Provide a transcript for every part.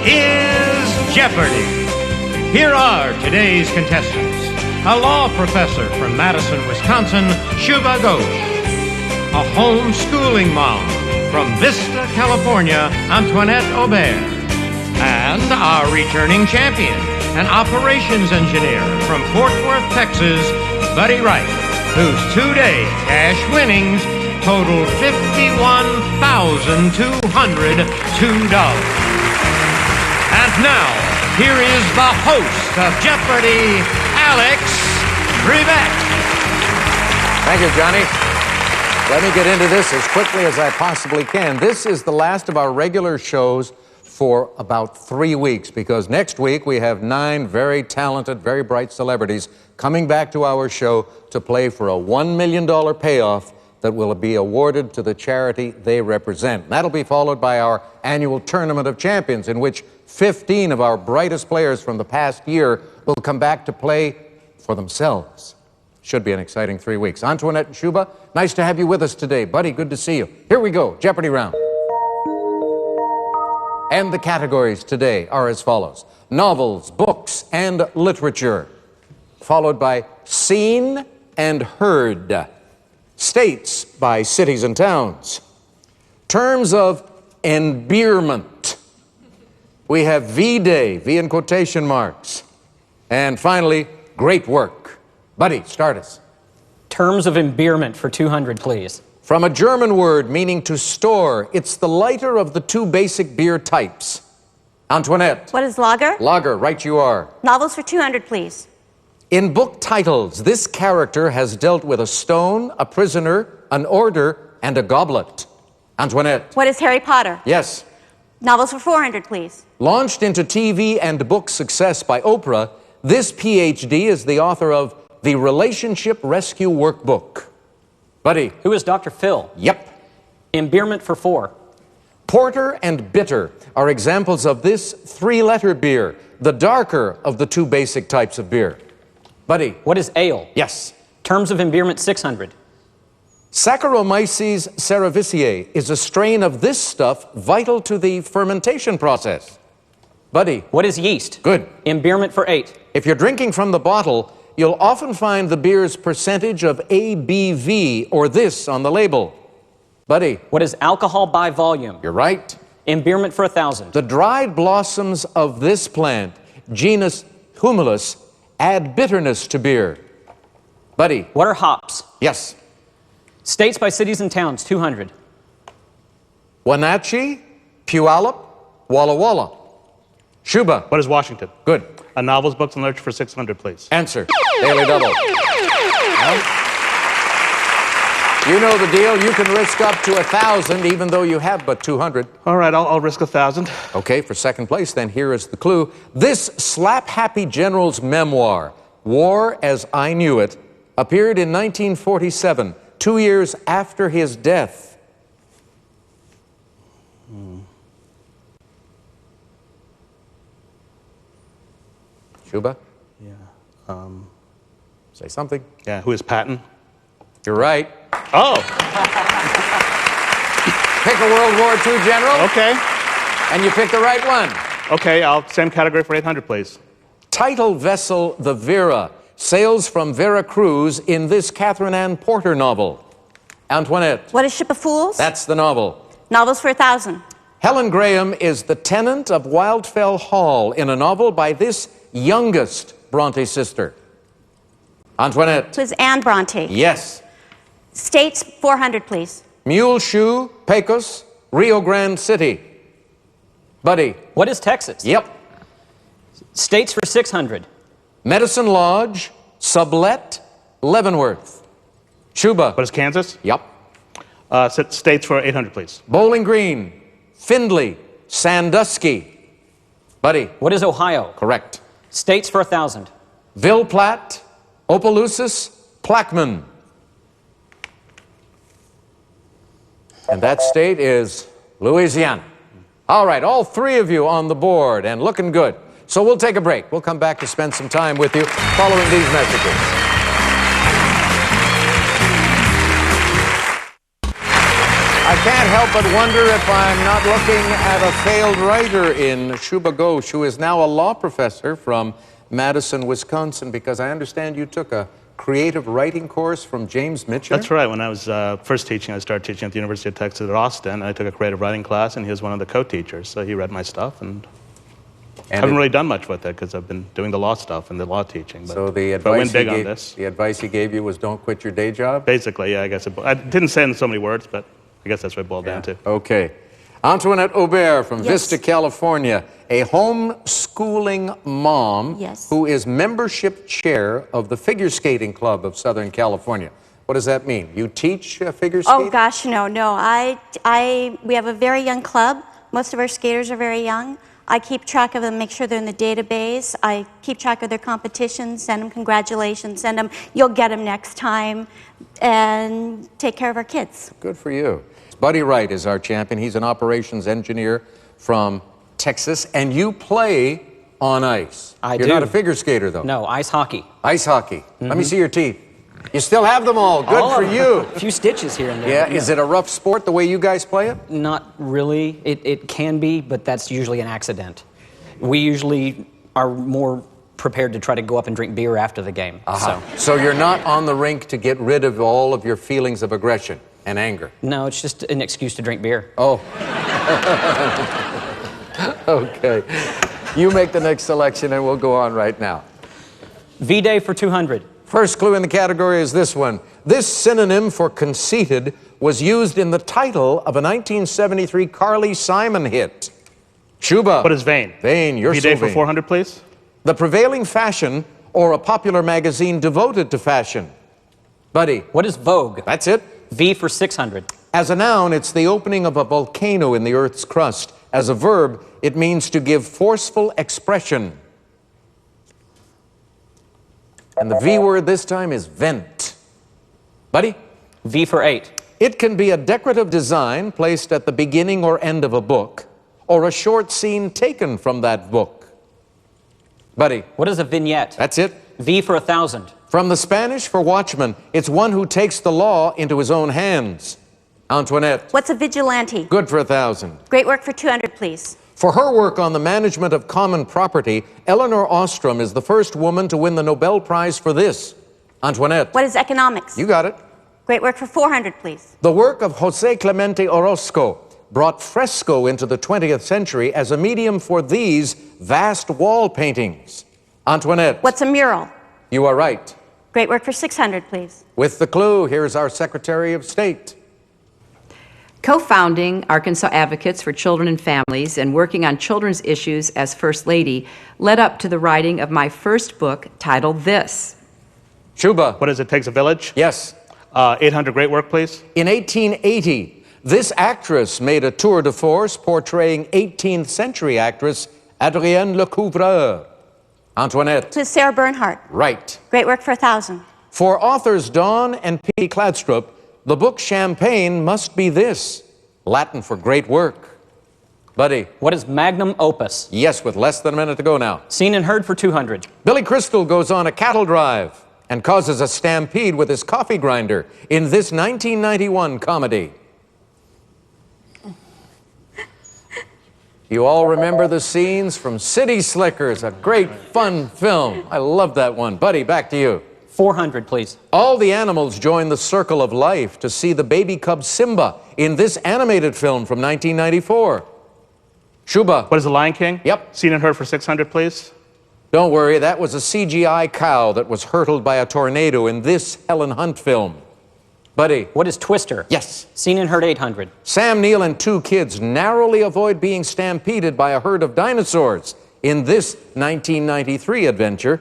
is Jeopardy! Here are today's contestants. A law professor from Madison, Wisconsin, Shubha Ghosh. A homeschooling mom from Vista, California, Antoinette Aubert. And our returning champion, an operations engineer from Fort Worth, Texas, Buddy Wright, whose two-day cash winnings totaled $51,202. And now, here is the host of Jeopardy, Alex Trebek. Thank you, Johnny. Let me get into this as quickly as I possibly can. This is the last of our regular shows for about 3 weeks, because next week we have 9 very talented, very bright celebrities coming back to our show to play for a $1 million payoff that will be awarded to the charity they represent. That'll be followed by our annual Tournament of Champions, in which 15 of our brightest players from the past year will come back to play for themselves. Should be an exciting 3 weeks. Antoinette and Shubha, nice to have you with us today. Buddy, good to see you. Here we go, Jeopardy round. And the categories today are as follows: novels, books, and literature, followed by seen and heard, states by cities and towns, terms of endearment. We have V-Day, V in quotation marks, and finally, great work. Buddy, start us. Terms of endearment for 200, please. From a German word meaning to store, it's the lighter of the 2 basic beer types. Antoinette. What is lager? Lager, right you are. Novels for 200, please. In book titles, this character has dealt with a stone, a prisoner, an order, and a goblet. Antoinette. What is Harry Potter? Yes. Novels for 400, please. Launched into TV and book success by Oprah, this PhD is the author of The Relationship Rescue Workbook. Buddy. Who is Dr. Phil? Yep. Endearment for 4. Porter and bitter are examples of this 3-letter beer, the darker of the 2 basic types of beer. Buddy. What is ale? Yes. Terms of endearment 600. Saccharomyces cerevisiae is a strain of this stuff vital to the fermentation process. Buddy. What is yeast? Good. Endearment for 8. If you're drinking from the bottle, you'll often find the beer's percentage of ABV or this on the label. Buddy. What is alcohol by volume? You're right. Endearment for 1,000. The dried blossoms of this plant, genus Humulus, add bitterness to beer. Buddy. What are hops? Yes. States by cities and towns, 200. Wenatchee, Puyallup, Walla Walla. Shubha. What is Washington? Good. Novels, books, and literature for 600, please. Answer. Daily double. Well, you know the deal. You can risk up to 1,000, even though you have but 200. All right, I'll risk 1,000. Okay, for second place, then here is the clue. This slap-happy general's memoir, War as I Knew It, appeared in 1947, 2 years after his death. Shubha? Yeah. Say something. Yeah, who is Patton? You're right. Oh! Pick a World War II general. Okay. And you pick the right one. Okay, same category for 800, please. Title vessel the Vera sails from Veracruz in this Catherine Ann Porter novel. Antoinette. What is Ship of Fools? That's the novel. Novels for 1,000. Helen Graham is the tenant of Wildfell Hall in a novel by this youngest Bronte sister. Antoinette. Who is Anne Bronte? Yes. States 400, please. Muleshoe, Pecos, Rio Grande City. Buddy. What is Texas? Yep. States for 600. Medicine Lodge, Sublet, Leavenworth. Shubha. What is Kansas? Yep. States for 800, please. Bowling Green, Findlay, Sandusky. Buddy. What is Ohio? Correct. States for 1,000. Ville Platte, Opelousas, Plaquemine. And that state is Louisiana. All right, all 3 of you on the board and looking good. So we'll take a break. We'll come back to spend some time with you following these messages. can't help but wonder if I'm not looking at a failed writer in Shubha Ghosh, who is now a law professor from Madison, Wisconsin, because I understand you took a creative writing course from James Mitchell? That's right. When I was first teaching, I started teaching at the University of Texas at Austin, and I took a creative writing class, and he was one of the co-teachers. So he read my stuff, and I haven't really done much with it because I've been doing the law stuff and the law teaching. But, So the but I went advice, big on this. the advice he gave you was don't quit your day job? Basically, yeah, I guess. I didn't say it in so many words, but I guess that's what it boiled down to. Okay. Antoinette Aubert from Yes. Vista, California, a homeschooling mom Yes. who is membership chair of the Figure Skating Club of Southern California. What does that mean? You teach figure skating? Oh gosh, no. We have a very young club. Most of our skaters are very young. I keep track of them, make sure they're in the database. I keep track of their competitions, send them congratulations, send them, you'll get them next time, and take care of our kids. Good for you. Buddy Wright is our champion. He's an operations engineer from Texas, and you play on ice. I You're do. not a figure skater, though. No, ice hockey. Ice hockey. Let me see your teeth. You still have them all. Good All for of them. you. A few stitches here and there. Yeah, is it a rough sport the way you guys play it? Not really. It can be, but that's usually an accident. We usually are more prepared to try to go up and drink beer after the game. So you're not on the rink to get rid of all of your feelings of aggression and anger? No, it's just an excuse to drink beer. Oh. Okay. You make the next selection and we'll go on right now. V-Day for 200. First clue in the category is this one. This synonym for conceited was used in the title of a 1973 Carly Simon hit. Shubha. What is vain? Vain, you're so V-Day for vain. 400, please. The prevailing fashion or a popular magazine devoted to fashion. Buddy. What is Vogue? That's it. V for 600. As a noun, it's the opening of a volcano in the Earth's crust. As a verb, it means to give forceful expression. And the V word this time is vent. Buddy? V for 8. It can be a decorative design placed at the beginning or end of a book, or a short scene taken from that book. Buddy? What is a vignette? That's it. V for 1,000. From the Spanish for watchman, it's one who takes the law into his own hands. Antoinette? What's a vigilante? Good for 1,000. Great work for 200, please. For her work on the management of common property, Eleanor Ostrom is the first woman to win the Nobel Prize for this. Antoinette? What is economics? You got it. Great work for 400, please. The work of Jose Clemente Orozco brought fresco into the 20th century as a medium for these vast wall paintings. Antoinette? What's a mural? You are right. Great work for 600, please. With the clue, here's our Secretary of State. Co-founding Arkansas Advocates for Children and Families and working on children's issues as First Lady led up to the writing of my first book titled This. Shubha? What is it? Takes a village? Yes. 800, great work, please. In 1880, this actress made a tour de force portraying 18th century actress Adrienne Lecouvreur. Antoinette? To Sarah Bernhardt. Right. Great work for 1,000. For authors Dawn and P. Kladstrup, the book Champagne must be this, Latin for great work. Buddy? What is magnum opus? Yes, with less than a minute to go now. Seen and heard for 200. Billy Crystal goes on a cattle drive and causes a stampede with his coffee grinder in this 1991 comedy. You all remember the scenes from City Slickers, a great fun film. I love that one. Buddy, back to you. 400, please. All the animals join the circle of life to see the baby cub Simba in this animated film from 1994. Shubha? What is the Lion King? Yep. Seen and heard for 600, please. Don't worry, that was a CGI cow that was hurtled by a tornado in this Helen Hunt film. Buddy? What is Twister? Yes. Seen and heard 800. Sam Neill and two kids narrowly avoid being stampeded by a herd of dinosaurs in this 1993 adventure.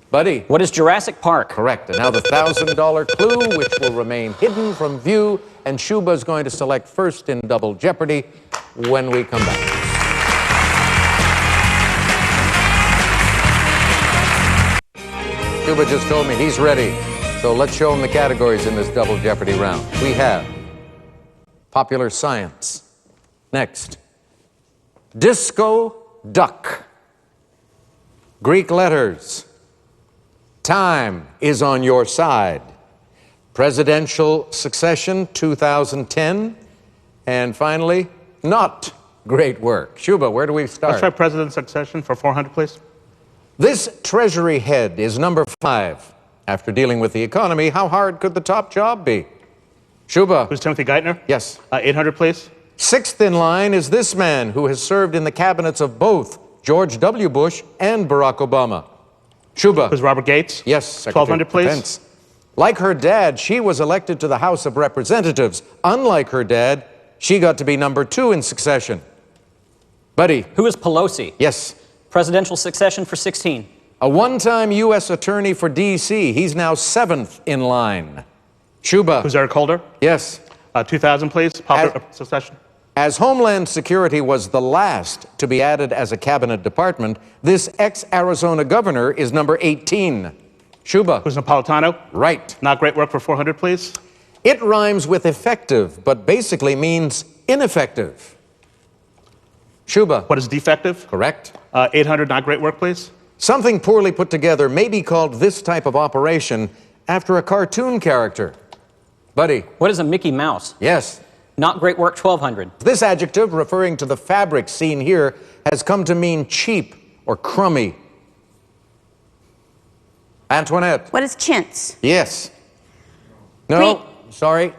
Buddy? What is Jurassic Park? Correct. And now the $1,000 clue, which will remain hidden from view, and Shubha's going to select first in Double Jeopardy when we come back. Shubha just told me he's ready, so let's show him the categories in this Double Jeopardy round. We have popular science. Next, disco duck. Greek letters. Time is on your side. Presidential succession 2010. And finally, not great work. Shubha, where do we start? Let's try president succession for 400, please. This Treasury head is number 5. After dealing with the economy, how hard could the top job be? Shubha. Who's Timothy Geithner? Yes. 800, please. 6th in line is this man who has served in the cabinets of both George W. Bush and Barack Obama. Shubha. Who's Robert Gates? Yes, Secretary 1200, please. of Defense. Like her dad, she was elected to the House of Representatives. Unlike her dad, she got to be number 2 in succession. Buddy. Who is Pelosi? Yes. Presidential succession for 16. A one-time U.S. attorney for D.C. He's now 7th in line. Shubha. Who's Eric Holder? Yes. 2000, please. Popular succession. As Homeland Security was the last to be added as a cabinet department, this ex-Arizona governor is number 18. Shubha. Who's Napolitano? Right. Not great work for 400, please. It rhymes with effective, but basically means ineffective. Shubha. What is defective? Correct. 800, not great work, please. Something poorly put together may be called this type of operation after a cartoon character. Buddy. What is a Mickey Mouse? Yes. Not great work, 1200. This adjective, referring to the fabric seen here, has come to mean cheap or crummy. Antoinette. What is chintz? Yes. No, sorry.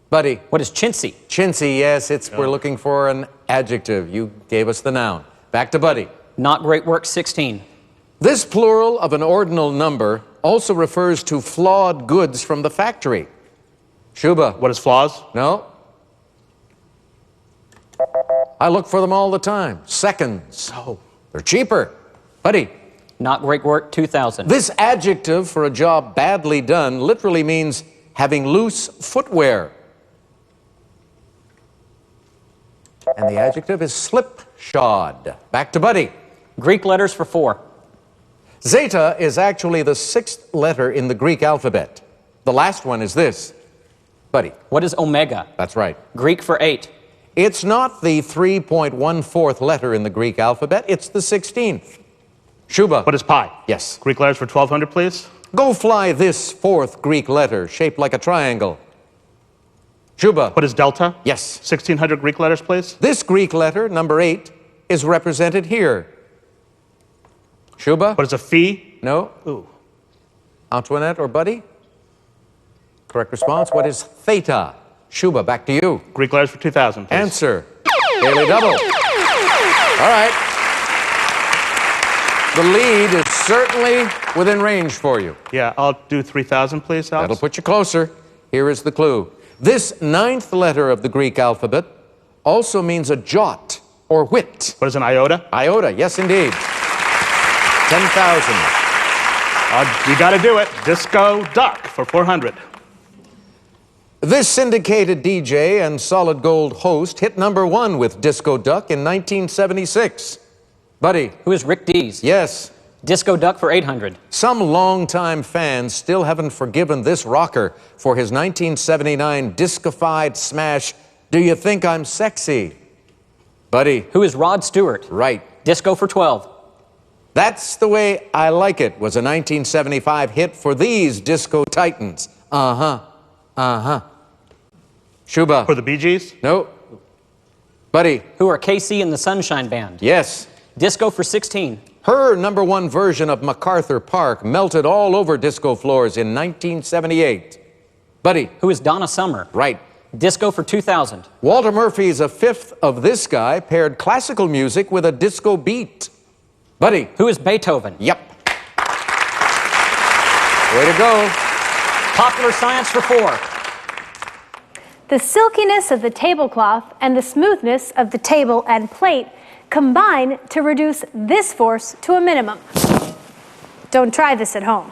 Buddy. What is chintzy? Chintzy, yes, we're looking for an adjective. You gave us the noun. Back to Buddy. Not great work, 16. This plural of an ordinal number also refers to flawed goods from the factory. Shubha. What is flaws? No. I look for them all the time. Seconds. Oh. They're cheaper. Buddy. Not great work, 2000. This adjective for a job badly done literally means having loose footwear. And the adjective is slipshod. Back to Buddy. Greek letters for 4. Zeta is actually the 6th letter in the Greek alphabet. The last one is this. Buddy. What is omega? That's right. Greek for 8. It's not the 3.14th letter in the Greek alphabet, it's the 16th. Shubha. What is pi? Yes. Greek letters for 1200, please. Go fly this 4th Greek letter, shaped like a triangle. Shubha. What is delta? Yes. 1600 Greek letters, please. This Greek letter, number 8, is represented here. Shubha. What is a phi? No. Ooh. Antoinette or Buddy? Correct response. What is theta? Shubha, back to you. Greek letters for 2000, please. Answer. Daily double. All right. The lead is certainly within range for you. Yeah, I'll do 3000, please, Alex. That'll put you closer. Here is the clue. This 9th letter of the Greek alphabet also means a jot or whit. What is an iota? Iota, yes indeed. 10,000. You got to do it. Disco Duck for 400. This syndicated DJ and solid gold host hit number 1 with Disco Duck in 1976. Buddy. Who is Rick Dees? Yes. Disco Duck for 800. Some longtime fans still haven't forgiven this rocker for his 1979 disco-fied smash, Do You Think I'm Sexy? Buddy. Who is Rod Stewart? Right. Disco for 12. That's the Way I Like It was a 1975 hit for these disco titans. Uh-huh. Uh-huh. Shubha. For the Bee Gees? No. Buddy. Who are KC and the Sunshine Band? Yes. Disco for 16. Her number 1 version of MacArthur Park melted all over disco floors in 1978. Buddy. Who is Donna Summer? Right. Disco for 2000. Walter Murphy's A Fifth of This Guy paired classical music with a disco beat. Buddy. Who is Beethoven? Yep. Way to go. Popular science for 4. The silkiness of the tablecloth and the smoothness of the table and plate combine to reduce this force to a minimum. Don't try this at home.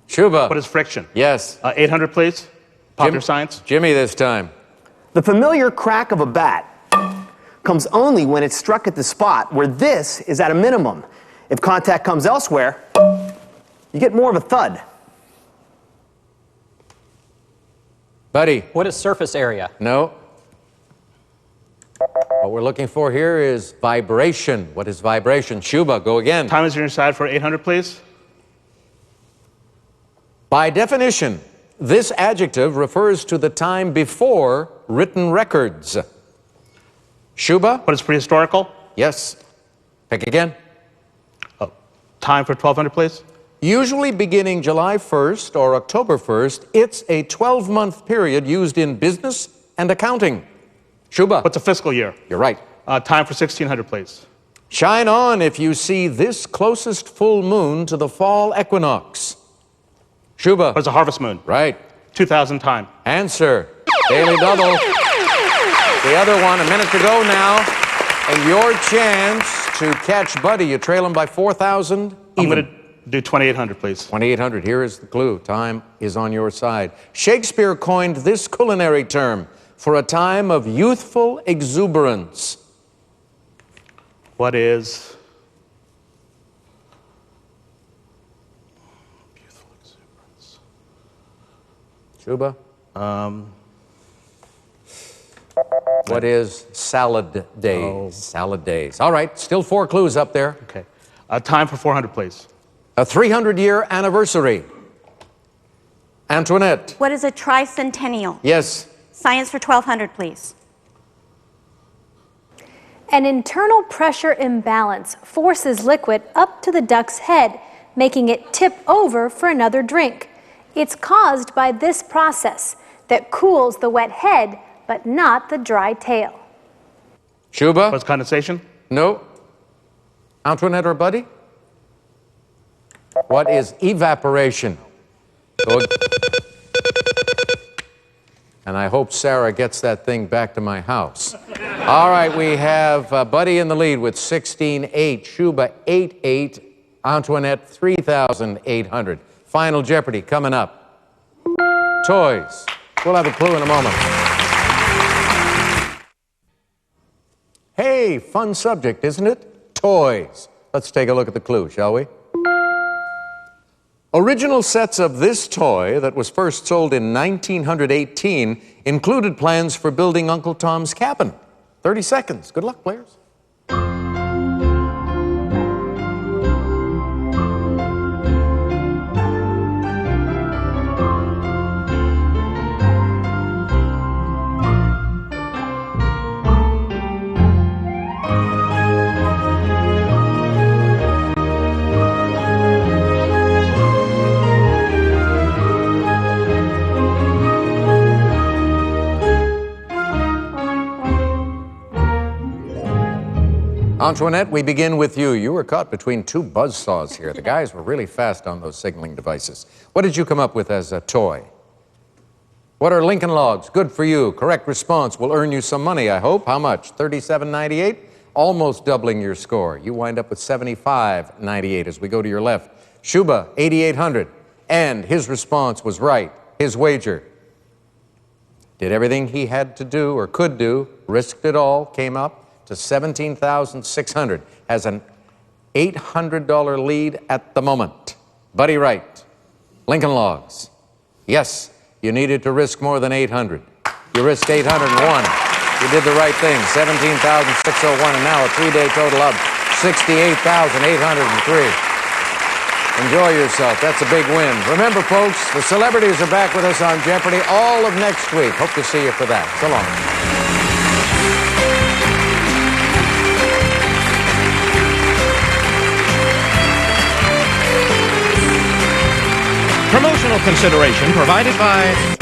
Shubha. What is friction? Yes. 800, please. Popular science. Jimmy this time. The familiar crack of a bat comes only when it's struck at the spot where this is at a minimum. If contact comes elsewhere, you get more of a thud. Buddy. What is surface area? No. What we're looking for here is vibration. What is vibration? Shubha, go again. Time is on your side for 800, please. By definition, This adjective refers to the time before written records. Shubha? What is prehistorical? Yes. Pick again. Oh, time for 1200, please. Usually beginning July 1st or October 1st, it's a 12-month period used in business and accounting. Shubha? What's a fiscal year? You're right. Time for 1600, please. Shine on if you see this closest full moon to the fall equinox. Shubha? What's a harvest moon? Right. 2000 time. Answer. Daily double. The other one, a minute to go now. And your chance to catch Buddy. You trail him by 4,000 even. I'm going to do 2800, please. 2,800. Here is the clue. Time is on your side. Shakespeare coined this culinary term for a time of youthful exuberance. What is youthful exuberance? Shubha? What is salad days? Oh. Salad days. All right, still 4 clues up there. Okay. Time for 400, please. A 300-year anniversary. Antoinette. What is a tricentennial? Yes. Science for 1200, please. An internal pressure imbalance forces liquid up to the duck's head, making it tip over for another drink. It's caused by this process that cools the wet head, but not the dry tail. Shubha? What's condensation? No. Antoinette or Buddy? What is evaporation? Good. And I hope Sarah gets that thing back to my house. All right, we have Buddy in the lead with 16,800. Shubha 8,800. Antoinette 3,800. Final Jeopardy coming up. Toys. We'll have a clue in a moment. Hey, fun subject, isn't it? Toys. Let's take a look at the clue, shall we? Original sets of this toy that was first sold in 1918 included plans for building Uncle Tom's Cabin. 30 seconds. Good luck, players. Antoinette, we begin with you. You were caught between 2 buzzsaws here. The guys were really fast on those signaling devices. What did you come up with as a toy? What are Lincoln Logs? Good for you. Correct response will earn you some money, I hope. How much? $37.98? Almost doubling your score. You wind up with $75.98 as we go to your left. Shubha, 8,800. And his response was right. His wager. Did everything he had to do or could do, risked it all, came up to $17,600, has an $800 lead at the moment. Buddy Wright, Lincoln Logs. Yes, you needed to risk more than 800. You risked 801. You did the right thing, 17,601, and now a 3-day total of 68,803. Enjoy yourself. That's a big win. Remember, folks, the celebrities are back with us on Jeopardy all of next week. Hope to see you for that. So long. Promotional consideration provided by